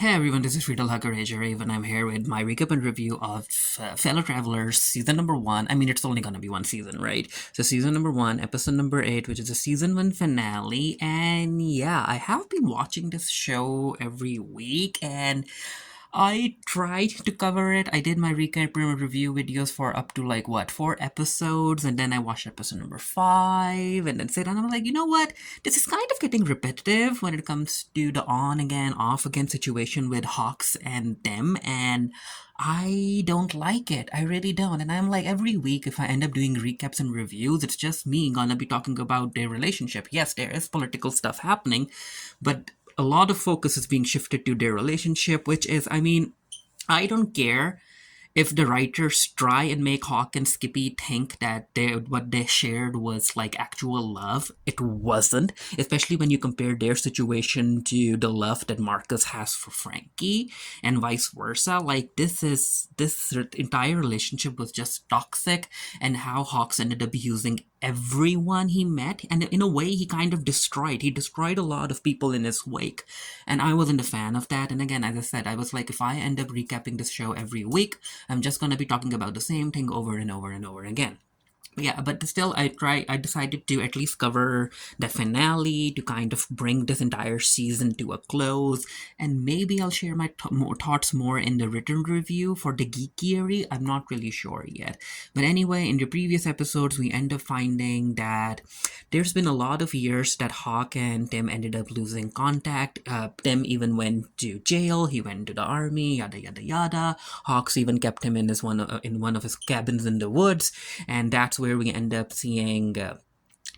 Hey everyone, this is Friedel Hakarejare, and I'm here with my recap and review of Fellow Travelers season number one. I mean, it's only gonna be one season, right? So, season number one, episode number eight, which is the season one finale. And yeah, I have been watching this show every week, and I tried to cover it. I did my recap and review videos for up to like what, four episodes, and then I watched episode number five, and then said, and I'm like, you know what? This is kind of getting repetitive when it comes to the on again, off again situation with Hawks and them, and I don't like it. I really don't. And I'm like, every week, if I end up doing recaps and reviews, it's just me gonna be talking about their relationship. Yes, there is political stuff happening, but a lot of focus is being shifted to their relationship, which is, I mean, I don't care if the writers try and make Hawk and Skippy think that what they shared was like actual love. It wasn't, especially when you compare their situation to the love that Marcus has for Frankie and vice versa. Like this entire relationship was just toxic, and how Hawks ended up using everyone he met, and in a way he destroyed a lot of people in his wake, and I wasn't a fan of that. And again, as I said, I was like, if I end up recapping this show every week, I'm just gonna be talking about the same thing over and over and over again. Yeah, but still, I decided to at least cover the finale to kind of bring this entire season to a close, and maybe I'll share my more thoughts more in the written review for the geeky. I'm not really sure yet. But anyway, in the previous episodes, we end up finding that there's been a lot of years that Hawk and Tim ended up losing contact. Tim even went to jail. He went to the army. Yada yada yada. Hawks even kept him in one of his cabins in the woods, and that's where we end up seeing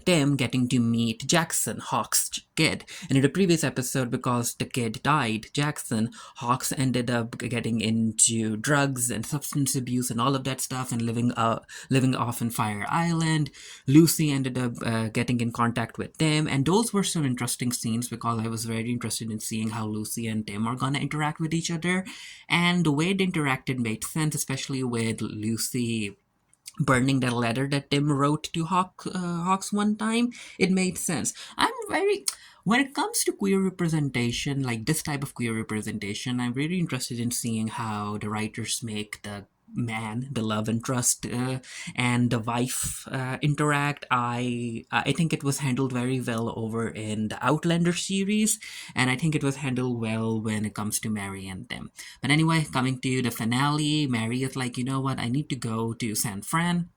Tim getting to meet Jackson, Hawk's kid. And in the previous episode, because the kid died, Jackson, Hawks ended up getting into drugs and substance abuse and all of that stuff, and living off in Fire Island. Lucy ended up getting in contact with Tim, and those were some interesting scenes because I was very interested in seeing how Lucy and Tim are gonna interact with each other, and the way they interacted made sense, especially with Lucy burning that letter that Tim wrote to Hawks one time. It made sense. When it comes to queer representation, like this type of queer representation, I'm really interested in seeing how the writers make the man, the love interest, and the wife interact. I think it was handled very well over in the Outlander series, and I think it was handled well when it comes to Mary and them. But anyway, coming to the finale, Mary is like, you know what, I need to go to San Fran.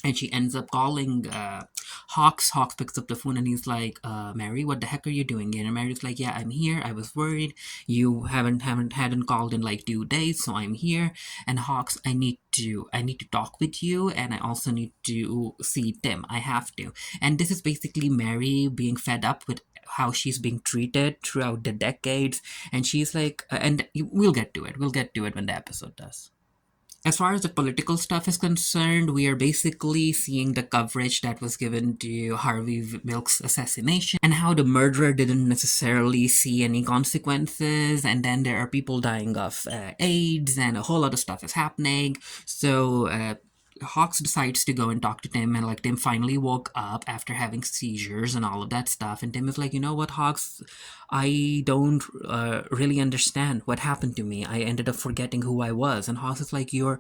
And she ends up calling Hawks. Hawks picks up the phone and he's like, Mary, what the heck are you doing here? And Mary's like, yeah, I'm here. I was worried. You hadn't called in like 2 days, so I'm here. And Hawks, I need to talk with you, and I also need to see Tim. I have to. And this is basically Mary being fed up with how she's being treated throughout the decades, and she's like, and we'll get to it. We'll get to it when the episode does. As far as the political stuff is concerned, we are basically seeing the coverage that was given to Harvey Milk's assassination and how the murderer didn't necessarily see any consequences, and then there are people dying of AIDS, and a whole lot of stuff is happening. So, Hawks decides to go and talk to Tim, and like Tim finally woke up after having seizures and all of that stuff. And Tim is like, you know what, Hawks, I don't really understand what happened to me. I ended up forgetting who I was. And Hawks is like, you're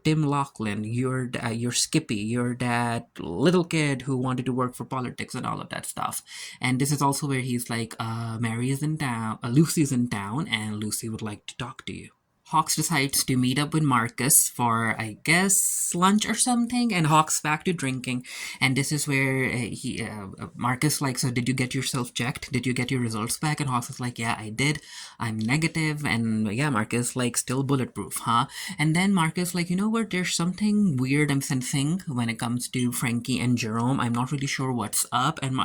Tim Laughlin, you're Skippy, you're that little kid who wanted to work for politics and all of that stuff. And this is also where he's like, Mary is in town, Lucy's in town, and Lucy would like to talk to you. Hawks decides to meet up with Marcus for, I guess, lunch or something, and Hawks back to drinking. And this is where Marcus like, so did you get yourself checked? Did you get your results back? And Hawks is like, yeah, I did. I'm negative, and yeah, Marcus like still bulletproof, huh? And then Marcus like, you know what? There's something weird I'm sensing when it comes to Frankie and Jerome. I'm not really sure what's up. And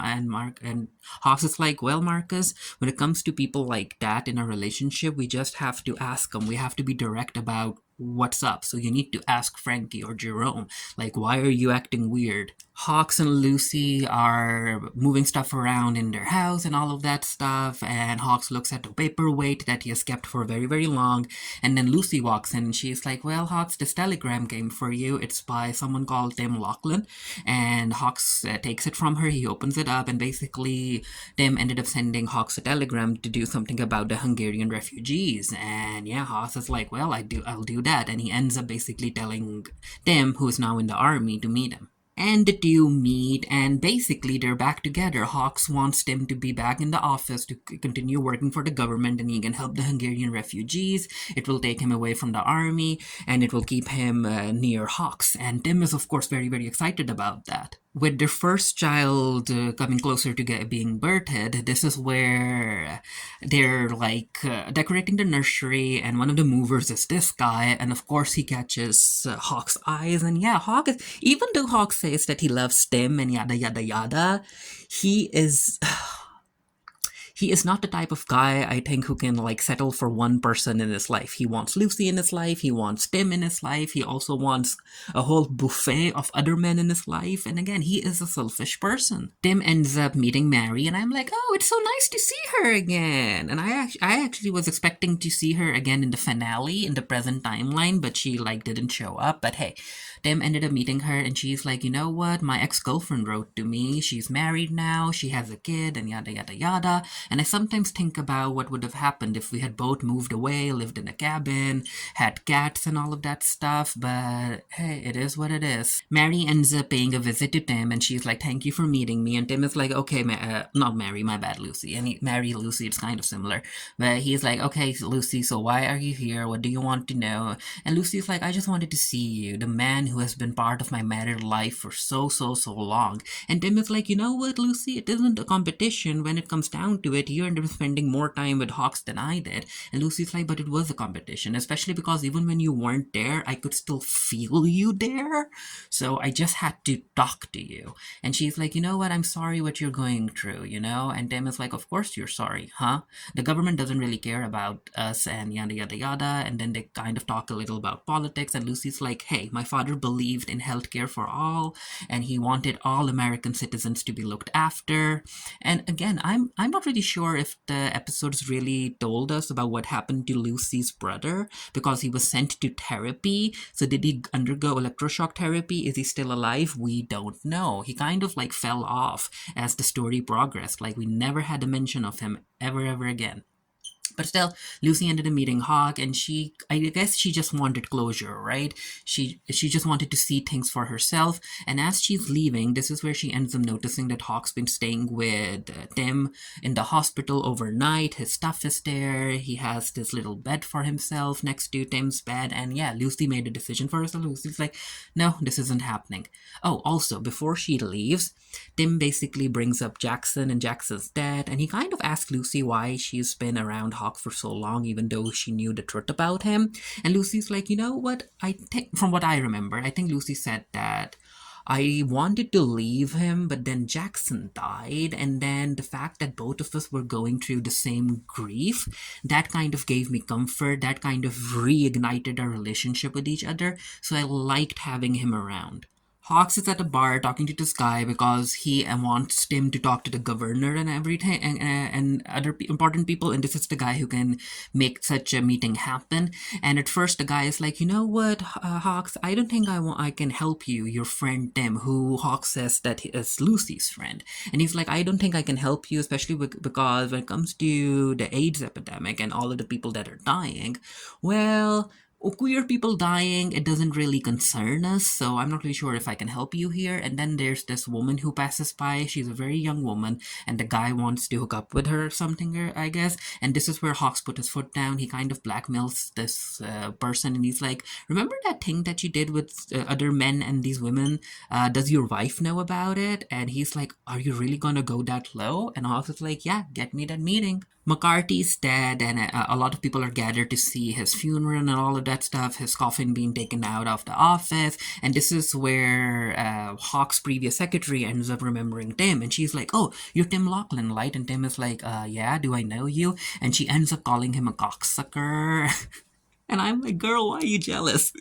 Hawks is like, well, Marcus, when it comes to people like that in a relationship, we just have to ask them. We have to be direct about what's up. So you need to ask Frankie or Jerome, like, why are you acting weird? Hawks and Lucy are moving stuff around in their house and all of that stuff, and Hawks looks at the paperweight that he has kept for very, very long, and then Lucy walks in and she's like, well, Hawks, this telegram came for you. It's by someone called Tim Lachlan, and Hawks takes it from her. He opens it up, and basically Tim ended up sending Hawks a telegram to do something about the Hungarian refugees, and yeah, Hawks is like, well, I'll do that, and he ends up basically telling Tim, who is now in the army, to meet him. And the two meet, and basically they're back together. Hawks wants Tim to be back in the office to continue working for the government, and he can help the Hungarian refugees. It will take him away from the army, and it will keep him near Hawks. And Tim is, of course, very, very excited about that. With their first child coming closer to being birthed, this is where they're like decorating the nursery, and one of the movers is this guy, and of course he catches Hawk's eyes, and yeah, Hawk is, even though Hawk says that he loves Tim and yada yada yada, he is he is not the type of guy, I think, who can like settle for one person in his life. He wants Lucy in his life, he wants Tim in his life, he also wants a whole buffet of other men in his life, and again, he is a selfish person. Tim ends up meeting Mary, and I'm like, oh, it's so nice to see her again. And I actually was expecting to see her again in the finale, in the present timeline, but she like didn't show up. But hey, Tim ended up meeting her, and she's like, you know what? My ex-girlfriend wrote to me. She's married now. She has a kid, and yada yada yada. And I sometimes think about what would have happened if we had both moved away, lived in a cabin, had cats, and all of that stuff. But hey, it is what it is. Mary ends up paying a visit to Tim, and she's like, "Thank you for meeting me." And Tim is like, "Okay, not Mary, my bad, Lucy." And Mary, Lucy, it's kind of similar. But he's like, "Okay, Lucy, so why are you here? What do you want to know?" And Lucy's like, "I just wanted to see you, the man who has been part of my married life for so long." And Tim is like, "You know what, Lucy? It isn't a competition when it comes down to it. You ended up spending more time with Hawks than I did." And Lucy's like, "But it was a competition, especially because even when you weren't there, I could still feel you there. So I just had to talk to you." And she's like, "You know what? I'm sorry what you're going through, you know?" And Tim is like, "Of course you're sorry, huh? The government doesn't really care about us," and yada yada yada. And then they kind of talk a little about politics, and Lucy's like, "Hey, my father believed in healthcare for all, and he wanted all American citizens to be looked after." And again, I'm not really sure if the episodes really told us about what happened to Lucy's brother, because he was sent to therapy. So did he undergo electroshock therapy? Is he still alive? We don't know. He kind of like fell off as the story progressed. Like we never had a mention of him ever again. But still, Lucy ended up meeting Hawk, and I guess she just wanted closure, right? She just wanted to see things for herself. And as she's leaving, this is where she ends up noticing that Hawk's been staying with Tim in the hospital overnight. His stuff is there. He has this little bed for himself next to Tim's bed. And yeah, Lucy made a decision for herself. Lucy's like, no, this isn't happening. Oh, also, before she leaves, Tim basically brings up Jackson and Jackson's dead, and he kind of asks Lucy why she's been around Hawk for so long, even though she knew the truth about him. And Lucy's like, you know what? I think, from what I remember, I think Lucy said that I wanted to leave him, but then Jackson died, and then the fact that both of us were going through the same grief, that kind of gave me comfort, that kind of reignited our relationship with each other, so I liked having him around. Hawks is at a bar talking to this guy because he wants Tim to talk to the governor and everything, and other important people. And this is the guy who can make such a meeting happen. And at first, the guy is like, you know what, Hawks, I don't think I can help you. Your friend Tim, who Hawks says that he is Lucy's friend, and he's like, I don't think I can help you, especially because when it comes to the AIDS epidemic and all of the people that are dying, well, queer people dying, it doesn't really concern us, so I'm not really sure if I can help you here. And then there's this woman who passes by. She's a very young woman, and the guy wants to hook up with her or something, I guess. And this is where Hawks put his foot down. He kind of blackmails this person, and he's like, remember that thing that you did with other men and these women? Does your wife know about it? And he's like, are you really gonna go that low? And Hawks is like, yeah, get me that meeting. McCarthy's dead, and a lot of people are gathered to see his funeral and all of that stuff, his coffin being taken out of the office. And this is where Hawk's previous secretary ends up remembering Tim, and she's like, oh, you're Tim Lachlan, right? And Tim is like, yeah, do I know you? And she ends up calling him a cocksucker. And I'm like, girl, why are you jealous?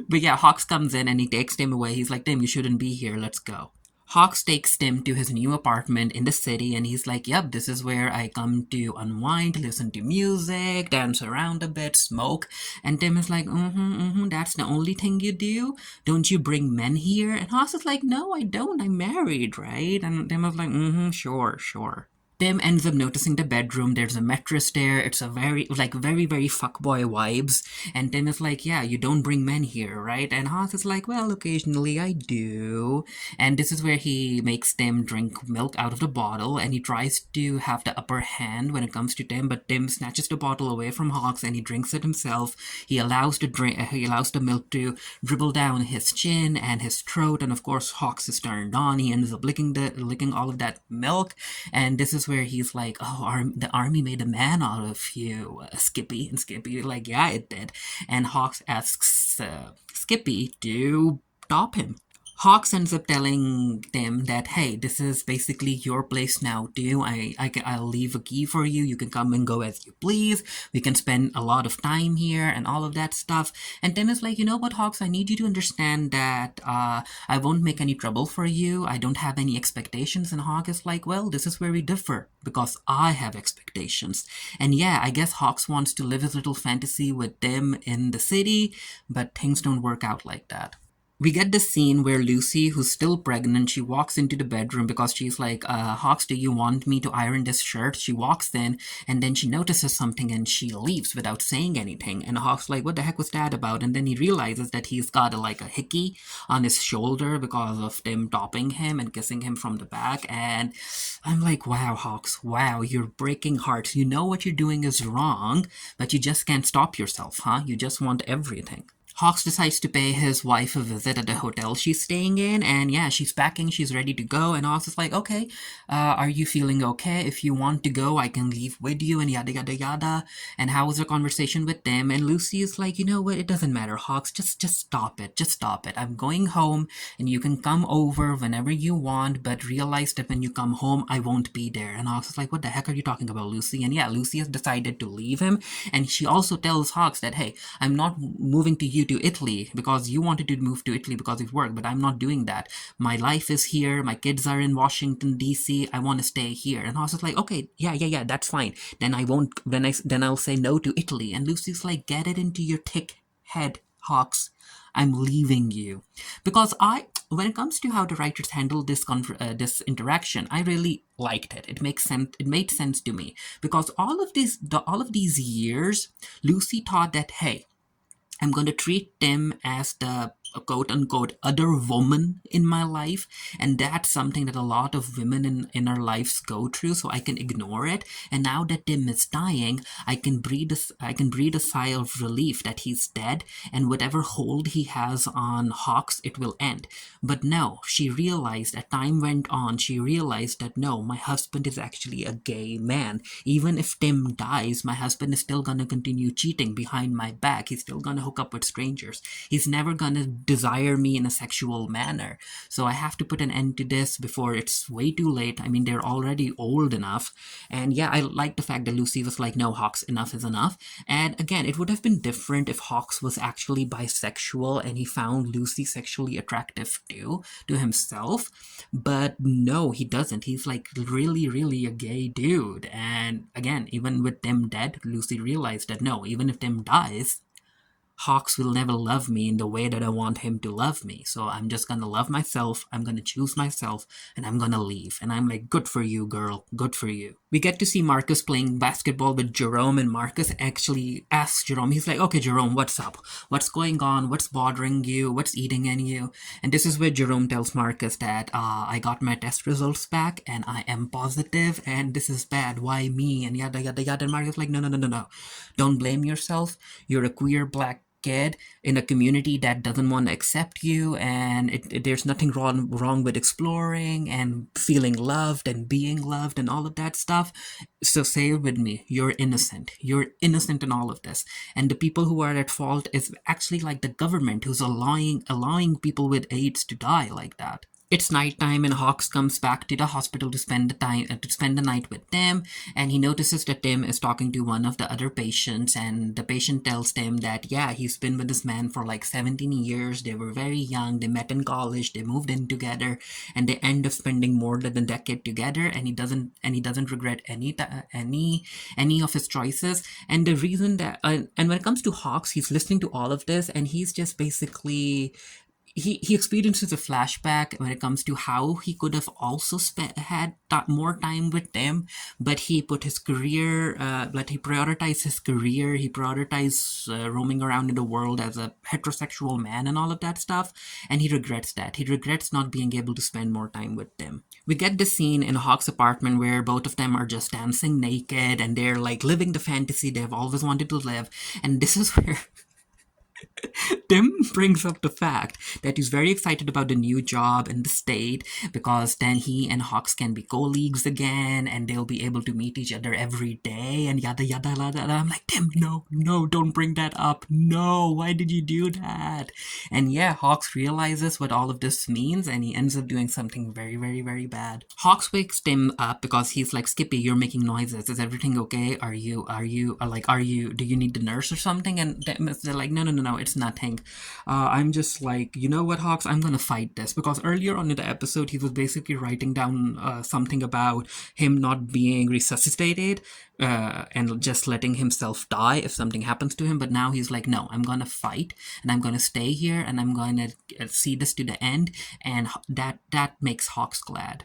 But yeah, Hawks comes in and he takes Tim away. He's like, Tim, you shouldn't be here. Let's go. Hawks takes Tim to his new apartment in the city, and he's like, yep, this is where I come to unwind, listen to music, dance around a bit, smoke. And Tim is like, that's the only thing you do? Don't you bring men here? And Hawks is like, no, I don't. I'm married, right? And Tim is like, sure, sure. Tim ends up noticing the bedroom. There's a mattress there. It's a very, like, very, very fuckboy vibes. And Tim is like, yeah, you don't bring men here, right? And Hans is like, well, occasionally I do. And this is where he makes Tim drink milk out of the bottle. And he tries to have the upper hand when it comes to Tim. But Tim snatches the bottle away from Hawks and he drinks it himself. He allows the milk to dribble down his chin and his throat. And of course, Hawks is turned on. He ends up licking all of that milk. And this is where he's like, oh, the army made a man out of you, Skippy. And Skippy like, yeah, it did. And Hawks asks Skippy to stop him. Hawks ends up telling them that, hey, this is basically your place now too. I'll leave a key for you. You can come and go as you please. We can spend a lot of time here and all of that stuff. And Tim is like, you know what, Hawks, I need you to understand that I won't make any trouble for you. I don't have any expectations. And Hawk is like, well, this is where we differ because I have expectations. And yeah, I guess Hawks wants to live his little fantasy with Tim in the city, but things don't work out like that. We get the scene where Lucy, who's still pregnant, she walks into the bedroom because she's like, Hawks, do you want me to iron this shirt? She walks in and then she notices something and she leaves without saying anything. And Hawks like, what the heck was that about? And then he realizes that he's got a hickey on his shoulder because of them topping him and kissing him from the back. And I'm like, wow, Hawks, wow, you're breaking hearts. You know what you're doing is wrong, but you just can't stop yourself, huh? You just want everything. Hawks decides to pay his wife a visit at the hotel she's staying in, and yeah, she's packing, she's ready to go, and Hawks is like, okay, are you feeling okay? If you want to go, I can leave with you, and yada yada yada. And how was the conversation with them? And Lucy is like, you know what, it doesn't matter, Hawks, just stop it, just stop it. I'm going home, and you can come over whenever you want, but realize that when you come home, I won't be there. And Hawks is like, what the heck are you talking about, Lucy? And yeah, Lucy has decided to leave him, and she also tells Hawks that, hey, I'm not moving to you to Italy because you wanted to move to Italy because of work, but I'm not doing that. My life is here. My kids are in Washington D.C. I want to stay here. And Hawks is like, okay, yeah, that's fine. Then I won't. Then I'll say no to Italy. And Lucy's like, get it into your thick head, Hawks. I'm leaving you because when it comes to how the writers handle this interaction, I really liked it. It makes sense. It made sense to me because all of these years, Lucy thought that, hey, I'm going to treat Tim as the quote unquote other woman in my life. And that's something that a lot of women in our lives go through. So I can ignore it. And now that Tim is dying, I can breathe a sigh of relief that he's dead. And whatever hold he has on Hawks, it will end. But no, she realized as time went on, she realized that no, my husband is actually a gay man. Even if Tim dies, my husband is still gonna continue cheating behind my back. He's still gonna hook up with strangers. He's never gonna desire me in a sexual manner. So I have to put an end to this before it's way too late. I mean, they're already old enough. And yeah, I like the fact that Lucy was like, no, Hawks, enough is enough. And again, it would have been different if Hawks was actually bisexual and he found Lucy sexually attractive too, to himself. But no, he doesn't. He's like really, really a gay dude. And again, even with Tim dead, Lucy realized that no, even if Tim dies, Hawks will never love me in the way that I want him to love me. So I'm just gonna love myself, I'm gonna choose myself, and I'm gonna leave. And I'm like, good for you, girl, good for you. We get to see Marcus playing basketball with Jerome, and Marcus actually asks Jerome, he's like, okay, Jerome, what's up? What's going on? What's bothering you? What's eating in you? And this is where Jerome tells Marcus that I got my test results back and I am positive and this is bad. Why me? And yada yada yada. And Marcus is like, no. Don't blame yourself. You're a queer black kid in a community that doesn't want to accept you, and there's nothing wrong with exploring and feeling loved and being loved and all of that stuff. So say it with me, you're innocent. You're innocent in all of this. And the people who are at fault is actually like the government who's allowing people with AIDS to die like that. It's nighttime, and Hawks comes back to the hospital to spend the night with Tim, and he notices that Tim is talking to one of the other patients, and the patient tells Tim that yeah, he's been with this man for like 17 years. They were very young. They met in college. They moved in together, and they end up spending more than a decade together. And he doesn't regret any of his choices. And the reason that and when it comes to Hawks, he's listening to all of this, and he's just basically he experiences a flashback when it comes to how he could have also had more time with them, but he put his career, but he prioritized his career. He prioritized roaming around in the world as a heterosexual man and all of that stuff, and he regrets that. He regrets not being able to spend more time with them. We get the scene in Hawk's apartment where both of them are just dancing naked and they're like living the fantasy they've always wanted to live, and this is where Tim brings up the fact that he's very excited about the new job in the state because then he and Hawks can be colleagues again and they'll be able to meet each other every day and yada yada yada. And I'm like, Tim, no, no, don't bring that up. No, why did you do that? And yeah, Hawks realizes what all of this means and he ends up doing something very, very, very bad. Hawks wakes Tim up because he's like, Skippy, you're making noises. Is everything okay? Do you need the nurse or something? And they're like, no, no, no, no, it's nothing. I'm just like, you know what, Hawks, I'm gonna fight this. Because earlier on in the episode, he was basically writing down something about him not being resuscitated and just letting himself die if something happens to him. But now he's like, no, I'm gonna fight and I'm gonna stay here and I'm gonna see this to the end. And that makes Hawks glad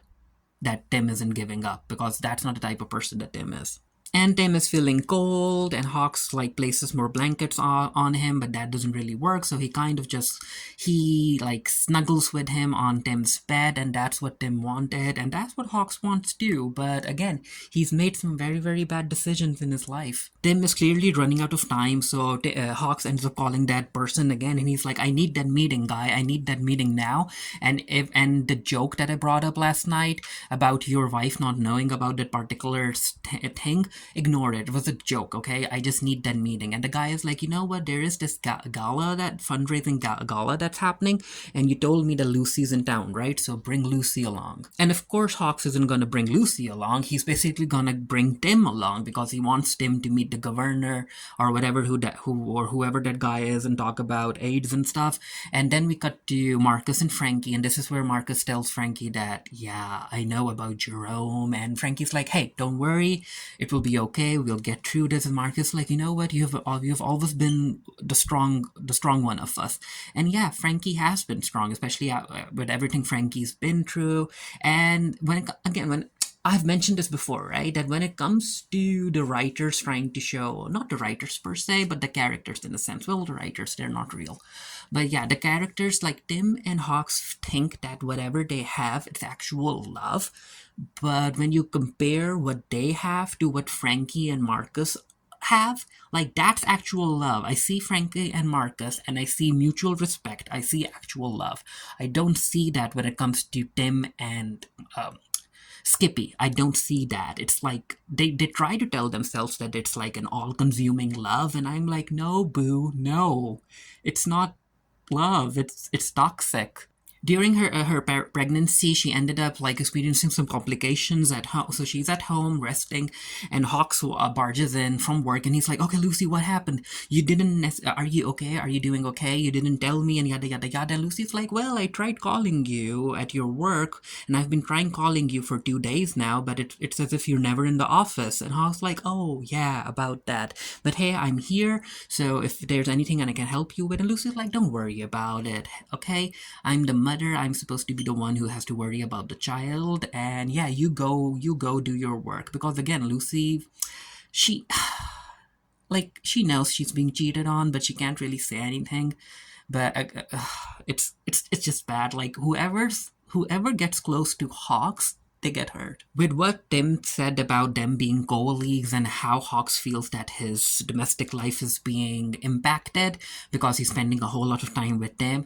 that Tim isn't giving up because that's not the type of person that Tim is. And Tim is feeling cold, and Hawks like places more blankets on him, but that doesn't really work. So he kind of just he like snuggles with him on Tim's bed, and that's what Tim wanted, and that's what Hawks wants too. But again, he's made some very very bad decisions in his life. Tim is clearly running out of time, so Hawks ends up calling that person again, and he's like, "I need that meeting, guy. I need that meeting now." And the joke that I brought up last night about your wife not knowing about that particular thing, ignore it. It was a joke, okay? I just need that meeting. And the guy is like, you know what? There is this gala, that fundraising gala that's happening, and you told me that Lucy's in town, right? So bring Lucy along. And of course, Hawks isn't gonna bring Lucy along. He's basically gonna bring Tim along because he wants Tim to meet the governor or whatever whoever that guy is and talk about AIDS and stuff. And then we cut to Marcus and Frankie, and this is where Marcus tells Frankie that, yeah, I know about Jerome, and Frankie's like, hey, don't worry, it will be okay. We'll get through this. And Marcus like, you know what? You've always been the strong one of us. And yeah, Frankie has been strong, especially with everything Frankie's been through. And when I've mentioned this before, right? That when it comes to the writers trying to show, not the writers per se, but the characters in a sense. Well, the writers, they're not real. But yeah, the characters like Tim and Hawks think that whatever they have, it's actual love. But when you compare what they have to what Frankie and Marcus have, like that's actual love. I see Frankie and Marcus and I see mutual respect. I see actual love. I don't see that when it comes to Tim and Skippy. I don't see that. It's like they try to tell themselves that it's like an all-consuming love, and I'm like, no, boo, no, it's not love. It's toxic. During her pregnancy, she ended up like experiencing some complications at home. So she's at home resting, and Hawks barges in from work, and he's like, "Okay, Lucy, what happened? You didn't. Are you okay? Are you doing okay? You didn't tell me." And yada yada yada. And Lucy's like, "Well, I tried calling you at your work, and I've been trying calling you for 2 days now, but it's as if you're never in the office." And Hawks like, "Oh yeah, about that. But hey, I'm here. So if there's anything I can help you with," and Lucy's like, "Don't worry about it. Okay, I'm the mother. I'm supposed to be the one who has to worry about the child, and yeah, you go do your work." Because again, Lucy, she she knows she's being cheated on, but she can't really say anything. But it's just bad. Like whoever gets close to Hawks, they get hurt. With what Tim said about them being colleagues and how Hawks feels that his domestic life is being impacted because he's spending a whole lot of time with them,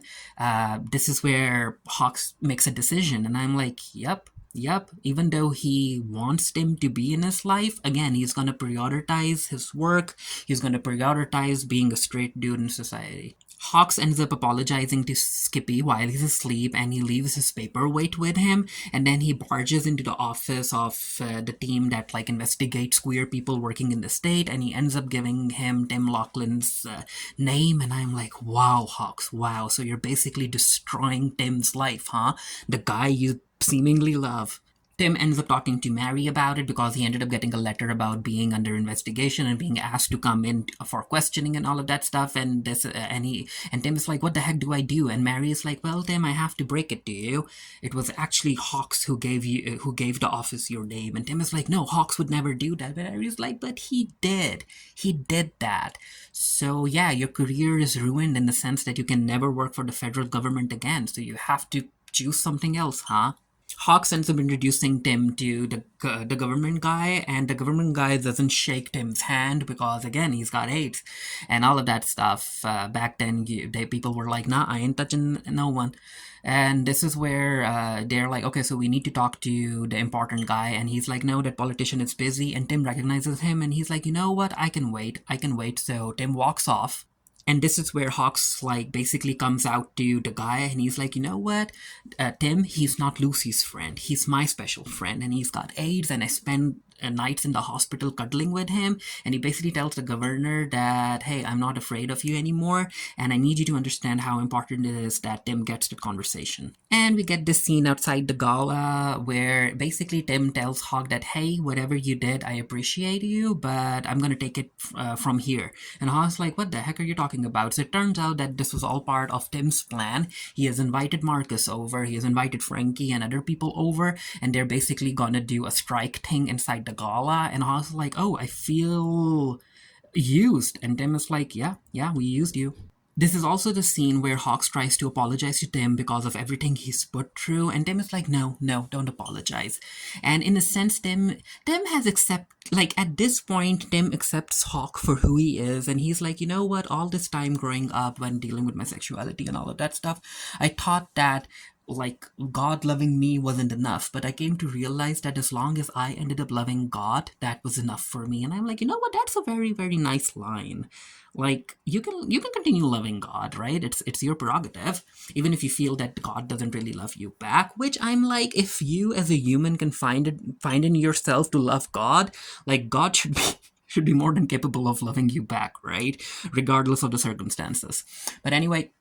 this is where Hawks makes a decision. And I'm like, yep. Yep, even though he wants Tim to be in his life, again, he's gonna prioritize his work, he's gonna prioritize being a straight dude in society. Hawks ends up apologizing to Skippy while he's asleep, and he leaves his paperweight with him. And then he barges into the office of the team that like investigates queer people working in the state, and he ends up giving him Tim Laughlin's name. And I'm like, wow, Hawks, wow. So you're basically destroying Tim's life, huh? The guy you seemingly love. Tim ends up talking to Mary about it because he ended up getting a letter about being under investigation and being asked to come in for questioning and all of that stuff. And Tim is like, "What the heck do I do?" And Mary is like, "Well, Tim, I have to break it to you. It was actually Hawks who gave the office your name." And Tim is like, "No, Hawks would never do that." But Mary's like, "But he did. He did that. So yeah, your career is ruined in the sense that you can never work for the federal government again. So you have to choose something else, huh?" Hawks ends up introducing Tim to the government guy, and the government guy doesn't shake Tim's hand because again he's got AIDS, and all of that stuff. Back then, people were like, "Nah, I ain't touching no one." And this is where they're like, "Okay, so we need to talk to the important guy," and he's like, "No, that politician is busy." And Tim recognizes him, and he's like, "You know what? I can wait. I can wait." So Tim walks off. And this is where Hawks like basically comes out to the guy, and he's like, "You know what, Tim? He's not Lucy's friend. He's my special friend, and he's got AIDS. And I spend nights in the hospital cuddling with him." And he basically tells the governor that, "Hey, I'm not afraid of you anymore, and I need you to understand how important it is that Tim gets the conversation." And we get this scene outside the gala where basically Tim tells Hawk that, "Hey, whatever you did, I appreciate you, but I'm gonna take it from here." And Hawk's like, "What the heck are you talking about?" So it turns out that this was all part of Tim's plan. He has invited Marcus over, he has invited Frankie and other people over, and they're basically gonna do a strike thing inside the gala. And Hawk's like, "Oh, I feel used." And Tim is like, "Yeah, yeah, we used you." This is also the scene where Hawks tries to apologize to Tim because of everything he's put through, and Tim is like, "No, no, don't apologize." And in a sense, Tim has at this point, Tim accepts Hawk for who he is, and he's like, "You know what? All this time growing up, when dealing with my sexuality and all of that stuff, I thought that like God loving me wasn't enough, but I came to realize that as long as I ended up loving God, that was enough for me." And I'm like, you know what? That's a very, very nice line. Like you can continue loving God, right? It's your prerogative, even if you feel that God doesn't really love you back. Which I'm like, if you as a human can find in yourself to love God, like God should be should be more than capable of loving you back, right? Regardless of the circumstances. But anyway,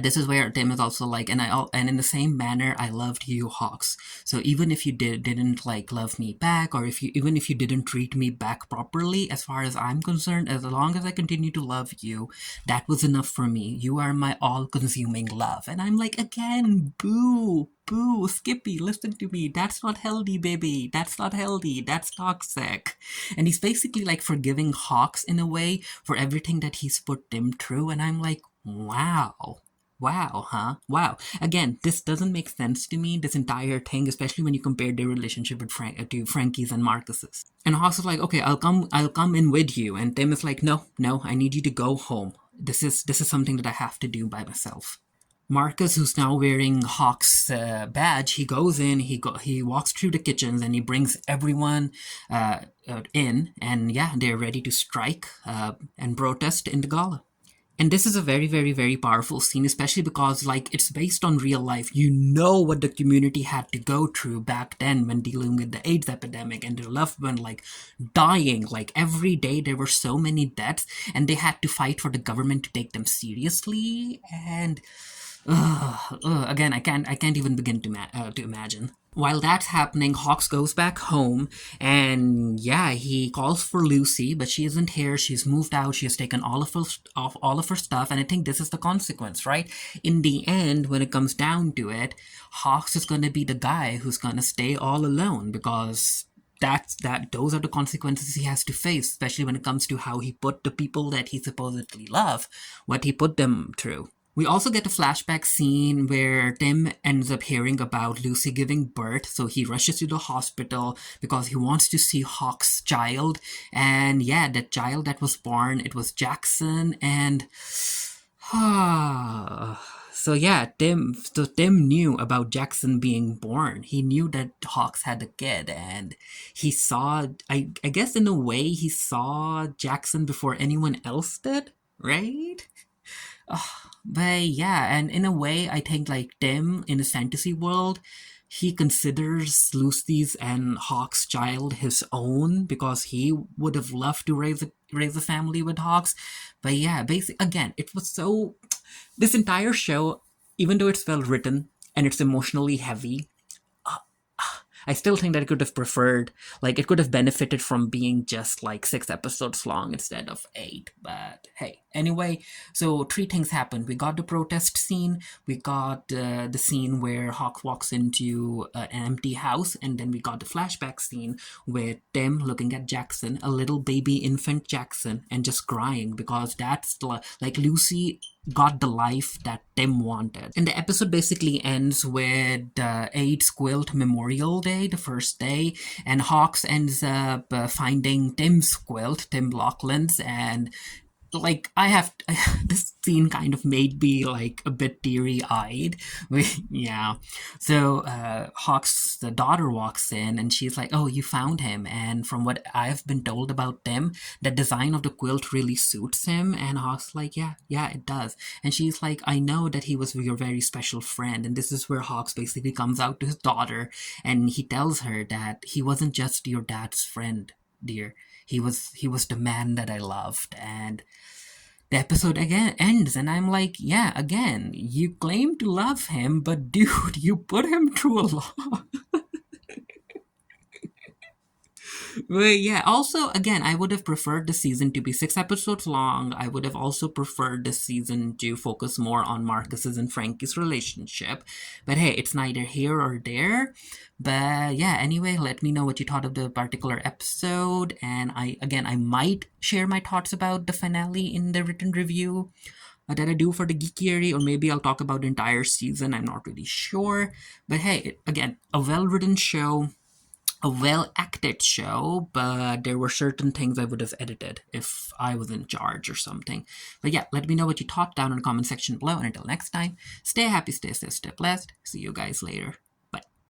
this is where Tim is also like, and in the same manner, I loved you, Hawks. So even if you didn't like love me back, or if you even if you didn't treat me back properly, as far as I'm concerned, as long as I continue to love you, that was enough for me. You are my all-consuming love. And I'm like, again, boo, boo, Skippy, listen to me. That's not healthy, baby. That's not healthy. That's toxic. And he's basically like forgiving Hawks in a way for everything that he's put Tim through. And I'm like, wow. Wow, huh? Wow. Again, this doesn't make sense to me, this entire thing, especially when you compare their relationship with to Frankie's and Marcus's. And Hoss is like, "Okay, I'll come in with you." And Tim is like, "No, no, I need you to go home. This is something that I have to do by myself." Marcus, who's now wearing Hawk's badge, he goes in, he walks through the kitchens, and he brings everyone in, and yeah, they're ready to strike and protest in the gala. And this is a very, very, very powerful scene, especially because, like, it's based on real life. You know what the community had to go through back then when dealing with the AIDS epidemic and their loved one, like, dying. Like, every day there were so many deaths, and they had to fight for the government to take them seriously. And again, I can't even begin to imagine. While that's happening, Hawks goes back home, and yeah, he calls for Lucy, but she isn't here. She's moved out. She has taken all of her stuff, and I think this is the consequence, right? In the end, when it comes down to it, Hawks is gonna be the guy who's gonna stay all alone because those are the consequences he has to face, especially when it comes to how he put the people that he supposedly love, what he put them through. We also get a flashback scene where Tim ends up hearing about Lucy giving birth, so he rushes to the hospital because he wants to see Hawk's child. And yeah, that child that was born, it was Jackson, and so yeah, Tim knew about Jackson being born. He knew that Hawks had a kid, and he saw, I guess in a way, he saw Jackson before anyone else did, right? But yeah, and in a way, I think like Tim in his fantasy world, he considers Lucy's and Hawk's child his own because he would have loved to raise a family with Hawks. But yeah, basically, again, it was so. This entire show, even though it's well written and it's emotionally heavy, I still think that it could have preferred, like, it could have benefited from being just like 6 episodes long instead of 8. But hey, anyway, so three things happened. We got the protest scene, we got the scene where Hawk walks into an empty house, and then we got the flashback scene with Tim looking at Jackson, a little baby infant Jackson, and just crying because that's like Lucy got the life that Tim wanted. And the episode basically ends with AIDS Quilt Memorial Day, the first day, and Hawks ends up finding Tim's quilt, Tim Laughlin's, and like I have this scene kind of made me like a bit teary-eyed. Yeah. So Hawk's the daughter walks in and she's like, oh, you found him. And from what I've been told about Tim, the design of the quilt really suits him. And Hawk's like, yeah, it does. And she's like, I know that he was your very special friend. And this is where Hawks basically comes out to his daughter and he tells her that he wasn't just your dad's friend, dear. He was the man that I loved. And the episode again ends and I'm like, yeah, again, you claim to love him, but dude, you put him through a lot. But yeah, also, again, I would have preferred the season to be 6 episodes long. I would have also preferred the season to focus more on Marcus's and Frankie's relationship. But hey, it's neither here or there. But yeah, anyway, let me know what you thought of the particular episode. And I might share my thoughts about the finale in the written review that I do for the Geekieri, or maybe I'll talk about the entire season. I'm not really sure. But hey, again, a well written show, a well acted show, but there were certain things I would have edited if I was in charge or something. But yeah, let me know what you thought down in the comment section below. And until next time, stay happy, stay safe, stay blessed. See you guys later.